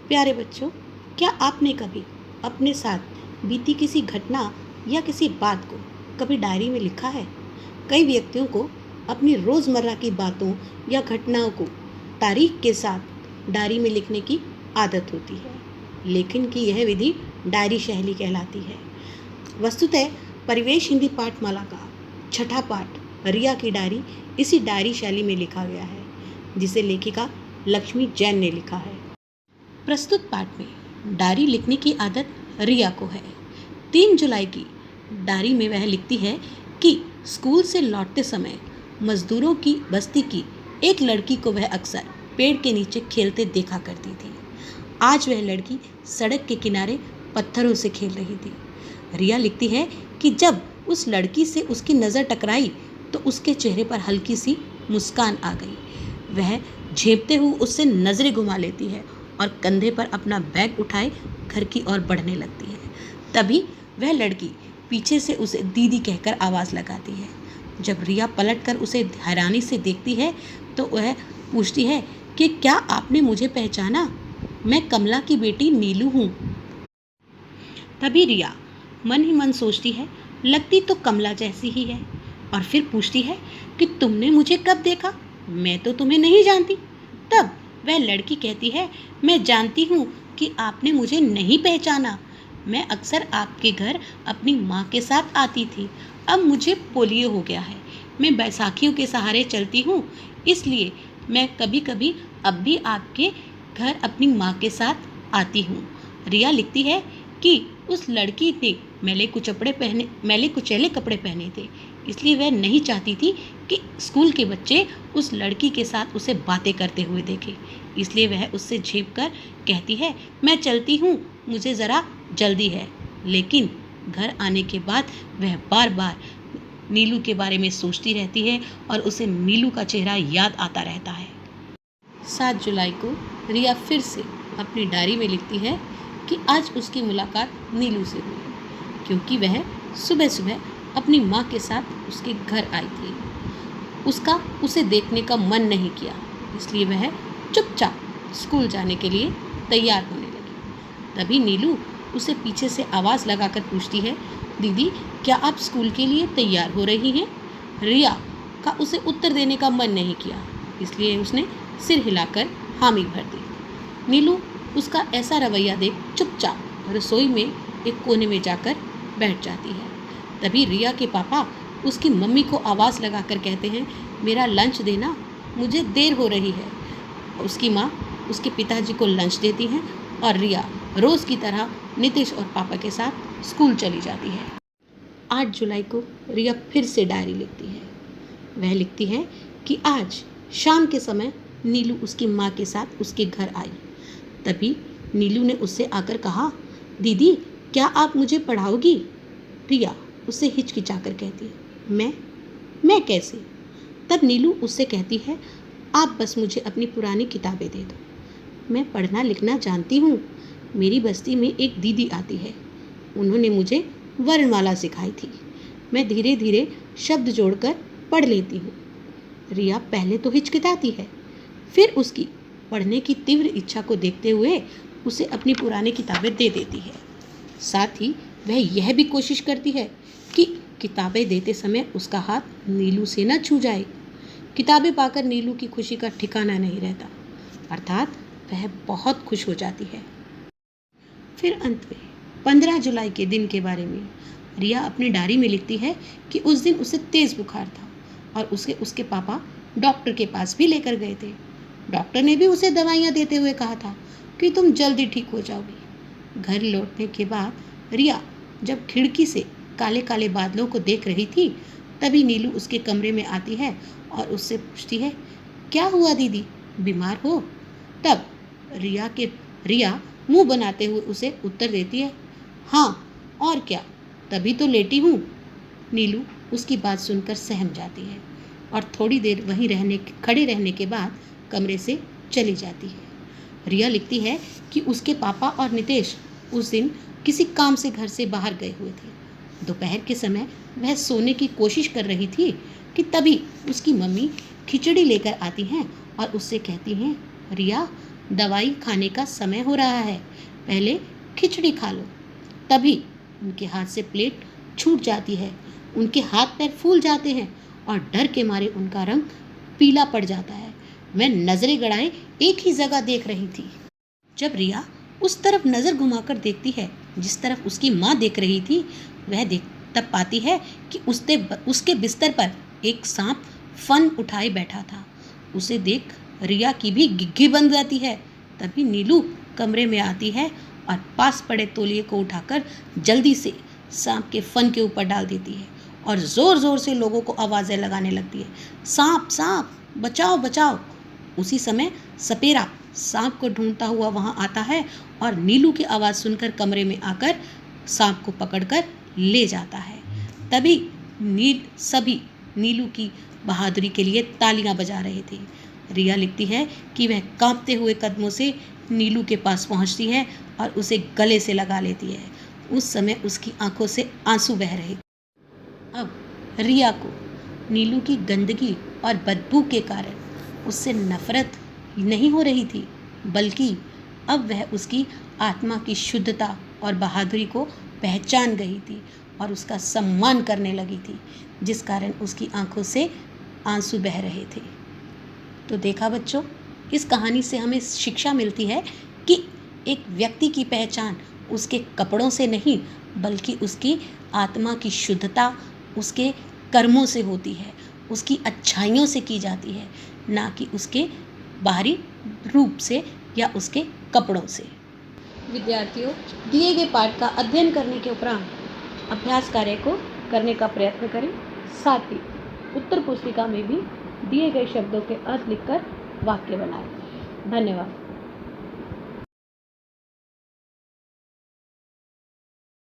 प्यारे बच्चों, क्या आपने कभी अपने साथ बीती किसी घटना या किसी बात को कभी डायरी में लिखा है? कई व्यक्तियों को अपनी रोज़मर्रा की बातों या घटनाओं को तारीख के साथ डायरी में लिखने की आदत होती है। लेखन की यह विधि डायरी शैली कहलाती है। वस्तुतः परिवेश हिंदी पाठमाला का छठा पाठ रिया की डायरी इसी डायरी शैली में लिखा गया है, जिसे लेखिका लक्ष्मी जैन ने लिखा है। प्रस्तुत पाठ में डायरी लिखने की आदत रिया को है। 3 जुलाई की डायरी में वह लिखती है कि स्कूल से लौटते समय मजदूरों की बस्ती की एक लड़की को वह अक्सर पेड़ के नीचे खेलते देखा करती थी। आज वह लड़की सड़क के किनारे पत्थरों से खेल रही थी। रिया लिखती है कि जब उस लड़की से उसकी नज़र टकराई तो उसके चेहरे पर हल्की सी मुस्कान आ गई। वह झेंपते हुए उससे नज़रें घुमा लेती है और कंधे पर अपना बैग उठाए घर की ओर बढ़ने लगती है। तभी वह लड़की पीछे से उसे दीदी कहकर आवाज़ लगाती है। जब रिया पलटकर उसे हैरानी से देखती है तो वह पूछती है कि क्या आपने मुझे पहचाना? मैं कमला की बेटी नीलू हूँ। तभी रिया मन ही मन सोचती है, लगती तो कमला जैसी ही है, और फिर पूछती है कि तुमने मुझे कब देखा? मैं तो तुम्हें नहीं जानती। तब वह लड़की कहती है, मैं जानती हूँ कि आपने मुझे नहीं पहचाना। मैं अक्सर आपके घर अपनी माँ के साथ आती थी। अब मुझे पोलियो हो गया है। मैं बैसाखियों के सहारे चलती हूँ, इसलिए मैं कभी कभी अब भी आपके घर अपनी माँ के साथ आती हूँ। रिया लिखती है कि उस लड़की ने मैले कुचैले कपड़े पहने थे, इसलिए वह नहीं चाहती थी कि स्कूल के बच्चे उस लड़की के साथ उसे बातें करते हुए देखें। इसलिए वह उससे झेप कर कहती है, मैं चलती हूँ, मुझे ज़रा जल्दी है। लेकिन घर आने के बाद वह बार बार नीलू के बारे में सोचती रहती है और उसे नीलू का चेहरा याद आता रहता है। 7 जुलाई को रिया फिर से अपनी डायरी में लिखती है कि आज उसकी मुलाकात नीलू से हुई, क्योंकि वह सुबह सुबह अपनी माँ के साथ उसके घर आई थी। उसका उसे देखने का मन नहीं किया, इसलिए वह चुपचाप स्कूल जाने के लिए तैयार होने लगी। तभी नीलू उसे पीछे से आवाज़ लगाकर पूछती है, दीदी क्या आप स्कूल के लिए तैयार हो रही हैं? रिया का उसे उत्तर देने का मन नहीं किया, इसलिए उसने सिर हिलाकर हामी भर दी। नीलू उसका ऐसा रवैया देख चुपचाप रसोई में एक कोने में जाकर बैठ जाती है। तभी रिया के पापा उसकी मम्मी को आवाज़ लगाकर कहते हैं, मेरा लंच देना, मुझे देर हो रही है। उसकी माँ उसके पिताजी को लंच देती हैं और रिया रोज़ की तरह नितिश और पापा के साथ स्कूल चली जाती है। 8 जुलाई को रिया फिर से डायरी लिखती है। वह लिखती है कि आज शाम के समय नीलू उसकी माँ के साथ उसके घर आई। तभी नीलू ने उससे आकर कहा, दीदी क्या आप मुझे पढ़ाओगी? रिया उससे हिचकिचाकर कहती है, मैं कैसे? तब नीलू उससे कहती है, आप बस मुझे अपनी पुरानी किताबें दे दो, मैं पढ़ना लिखना जानती हूँ। मेरी बस्ती में एक दीदी आती है, उन्होंने मुझे वर्णमाला सिखाई थी। मैं धीरे धीरे शब्द जोड़कर पढ़ लेती हूँ। रिया पहले तो हिचकिचाती है, फिर उसकी पढ़ने की तीव्र इच्छा को देखते हुए उसे अपनी पुरानी किताबें दे देती है। साथ ही वह यह भी कोशिश करती है कि किताबें देते समय उसका हाथ नीलू से न छू जाए। किताबें पाकर नीलू की खुशी का ठिकाना नहीं रहता, अर्थात वह बहुत खुश हो जाती है। फिर अंत में 15 जुलाई के दिन के बारे में रिया अपनी डायरी में लिखती है कि उस दिन उसे तेज़ बुखार था और उसके पापा डॉक्टर के पास भी लेकर गए थे। डॉक्टर ने भी उसे दवाइयाँ देते हुए कहा था कि तुम जल्दी ठीक हो जाओगी। घर लौटने के बाद रिया जब खिड़की से काले काले बादलों को देख रही थी, तभी नीलू उसके कमरे में आती है और उससे पूछती है, क्या हुआ दीदी, बीमार हो? तब रिया मुंह बनाते हुए उसे उत्तर देती है, हाँ और क्या, तभी तो लेटी हूँ। नीलू उसकी बात सुनकर सहम जाती है और थोड़ी देर वहीं खड़े रहने के बाद कमरे से चली जाती है। रिया लिखती है कि उसके पापा और नितेश उस दिन किसी काम से घर से बाहर गए हुए थे। दोपहर के समय वह सोने की कोशिश कर रही थी कि तभी उसकी मम्मी खिचड़ी लेकर आती हैं और उससे कहती हैं, रिया दवाई खाने का समय हो रहा है, पहले खिचड़ी खा लो। तभी उनके हाथ से प्लेट छूट जाती है, उनके हाथ पैर फूल जाते हैं और डर के मारे उनका रंग पीला पड़ जाता है। मैं नजरें गड़ाए एक ही जगह देख रही थी। जब रिया उस तरफ नजर घुमाकर देखती है जिस तरफ उसकी माँ देख रही थी, वह देख तब पाती है कि उसके बिस्तर पर एक सांप फन उठाए बैठा था। उसे देख रिया की भी गिग्गी बन जाती है। तभी नीलू कमरे में आती है और पास पड़े तौलिए को उठाकर जल्दी से सांप के फन के ऊपर डाल देती है और ज़ोर ज़ोर से लोगों को आवाज़ें लगाने लगती है, सांप सांप बचाओ बचाओ। उसी समय सपेरा सांप को ढूंढता हुआ वहां आता है और नीलू की आवाज़ सुनकर कमरे में आकर सांप को पकड़कर ले जाता है। तभी सभी नीलू की बहादुरी के लिए तालियां बजा रहे थे। रिया लिखती है कि वह कांपते हुए कदमों से नीलू के पास पहुंचती है और उसे गले से लगा लेती है। उस समय उसकी आंखों से आंसू बह रहे। अब रिया को नीलू की गंदगी और बदबू के कारण उससे नफरत नहीं हो रही थी, बल्कि अब वह उसकी आत्मा की शुद्धता और बहादुरी को पहचान गई थी और उसका सम्मान करने लगी थी, जिस कारण उसकी आंखों से आंसू बह रहे थे। तो देखा बच्चों, इस कहानी से हमें शिक्षा मिलती है कि एक व्यक्ति की पहचान उसके कपड़ों से नहीं, बल्कि उसकी आत्मा की शुद्धता, उसके कर्मों से होती है, उसकी अच्छाइयों से की जाती है, ना कि उसके बाहरी रूप से या उसके कपड़ों से। विद्यार्थियों, दिए गए पाठ का अध्ययन करने के उपरांत अभ्यास कार्य को करने का प्रयत्न करें। साथ ही उत्तर पुस्तिका में भी दिए गए शब्दों के अर्थ लिखकर वाक्य बनाएं। धन्यवाद।